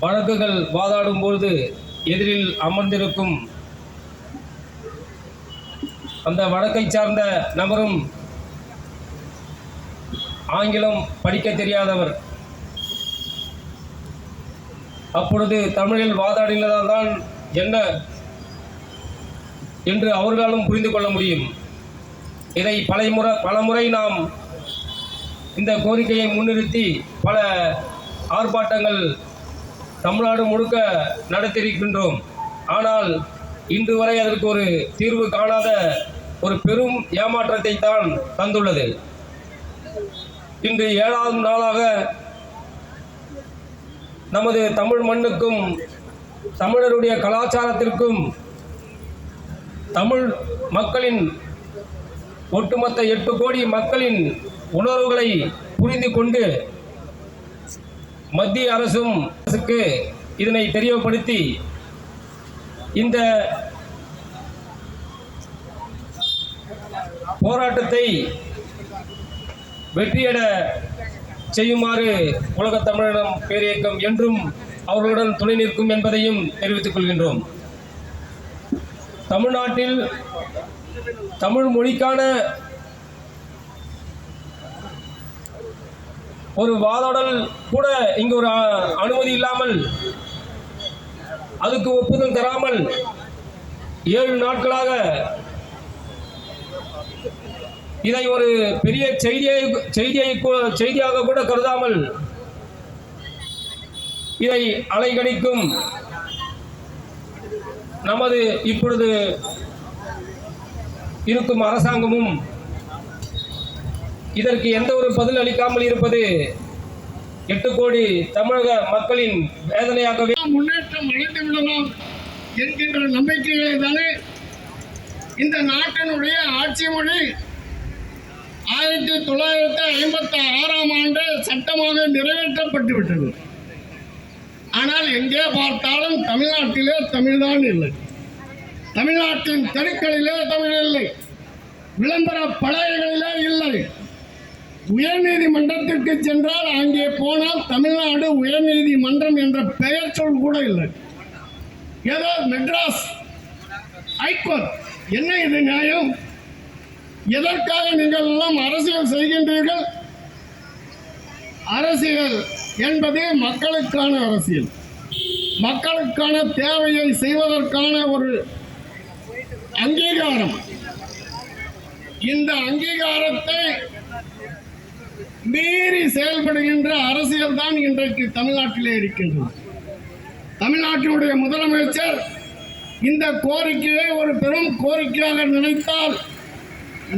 வழக்குகள் வாதாடும் பொழுது எதிரில் அமர்ந்திருக்கும் அந்த வழக்கை சார்ந்த நபரும் ஆங்கிலம் படிக்க தெரியாதவர். அப்பொழுது தமிழில் வாதாடினதால்தான் என்ன என்று அவர்களாலும் புரிந்து கொள்ள முடியும். இதை பலமுறை நாம் இந்த கோரிக்கையை முன்னிறுத்தி பல ஆர்ப்பாட்டங்கள் தமிழ்நாடு முழுக்க நடத்தியிருக்கின்றோம். ஆனால் இன்று வரை அதற்கு ஒரு தீர்வு காணாத ஒரு பெரும் ஏமாற்றத்தை தான் தந்துள்ளது. இன்று 7வது நாளாக நமது தமிழ் மண்ணுக்கும் தமிழருடைய கலாச்சாரத்திற்கும் தமிழ் மக்களின் ஒட்டுமொத்த 8 கோடி மக்களின் உணர்வுகளை புரிந்து கொண்டு மத்திய அரசுக்கு இதனை தெரியப்படுத்தி இந்த போராட்டத்தை வெற்றியட செய்யுமாறு உலகத் தமிழர் பேரியக்கம் என்றும் அவர்களுடன் துணை நிற்கும் என்பதையும் தெரிவித்துக் கொள்கின்றோம். தமிழ்நாட்டில் தமிழ் மொழிக்கான ஒரு வாதாடல் கூட இங்கு ஒரு அனுமதி இல்லாமல், அதுக்கு ஒப்புதல் தராமல் 7 நாட்களாக இதை ஒரு பெரிய செய்தியாக கூட கருதாமல் இதை அலைகணிக்கும் நமது இப்பொழுது இருக்கும் அரசாங்கமும் இதற்கு எந்த ஒரு பதில் அளிக்காமல் இருப்பது 8 கோடி தமிழக மக்களின் வேதனையாகவே முன்னேற்றம் அடைந்து விடலாம் என்கின்ற நம்பிக்கையிலே தானே இந்த நாட்டினுடைய ஆட்சி மொழி 1956ஆம் ஆண்டு சட்டமாக நிறைவேற்றப்பட்டு விட்டது. ஆனால் எங்கே பார்த்தாலும் தமிழ்நாட்டிலே தமிழ்தான் இல்லை. தமிழ்நாட்டின் தெருக்களிலே தமிழ் இல்லை, விளம்பர பலகைகளிலே இல்லை. உயர்நீதிமன்றத்திற்கு சென்றால் அங்கே போனால் தமிழ்நாடு உயர்நீதிமன்றம் என்ற பெயர் சொல் கூட இல்லை. ஏதோ மெட்ராஸ் ஹைகோர்ட். என்ன இது நியாயம்? எதற்காக நீங்கள் எல்லாம் அரசியல் செய்கின்றீர்கள்? அரசியல் என்பது மக்களுக்கான அரசியல், மக்களுக்கான தேவையை செய்வதற்கான ஒரு அங்கீகாரம். இந்த அங்கீகாரத்தை மீறி செயல்படுகின்ற அரசியல் தான் இன்றைக்கு தமிழ்நாட்டிலே இருக்கின்றது. தமிழ்நாட்டினுடைய முதலமைச்சர் இந்த கோரிக்கையை ஒரு பெரும் கோரிக்கையாக நினைத்தால்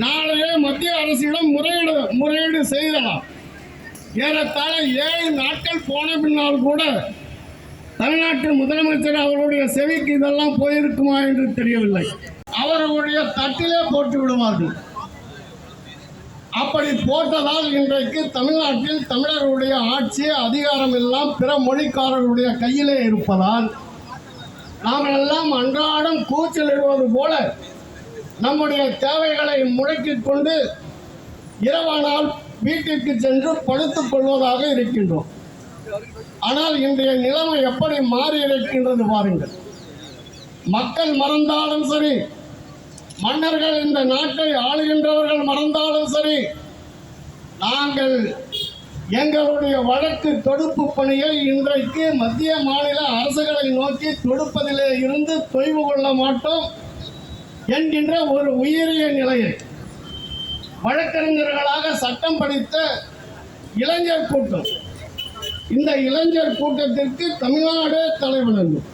நாளையே மத்திய அரசிடம் முறையீடு செய்யலாம். ஏறத்தாழ 7 நாட்கள் போன பின்னால் கூட தமிழ்நாட்டு முதலமைச்சர் அவருடைய செவிக்கு இதெல்லாம் போயிருக்குமா என்று தெரியவில்லை. அவர்களுடைய தட்டிலே போட்டு விடுவார்கள். அப்படி போட்டதால் இன்றைக்கு தமிழ்நாட்டில் தமிழர்களுடைய ஆட்சி அதிகாரம் எல்லாம் பிற மொழிக்காரர்களுடைய கையிலே இருப்பதால் நாம் எல்லாம் அன்றாடம் கூச்சலிடுவது போல நம்முடைய தேவைகளை முடக்கிக் கொண்டு இரவானால் வீட்டிற்கு சென்று படுத்துக் கொள்வதாக இருக்கின்றோம். ஆனால் இன்றைய நிலைமை எப்படி மாறி இருக்கின்றது பாருங்கள். மக்கள் மறந்தாலும் சரி, மன்னர்கள் இந்த நாட்டை ஆளுகின்றவர்கள் மறந்தாலும் சரி, நாங்கள் எங்களுடைய வழக்கு தொடுப்பு பணியை இன்றைக்கு மத்திய மாநில அரசுகளை நோக்கி தொடுப்பதிலே இருந்து தொய்வு கொள்ள மாட்டோம் என்கின்ற ஒரு உயரிய நிலையை வழக்கறிஞர்களாக சட்டம் படித்த இளைஞர் கூட்டம், இந்த இளைஞர் கூட்டத்திற்கு தமிழ்நாடே தலைவணங்கும்.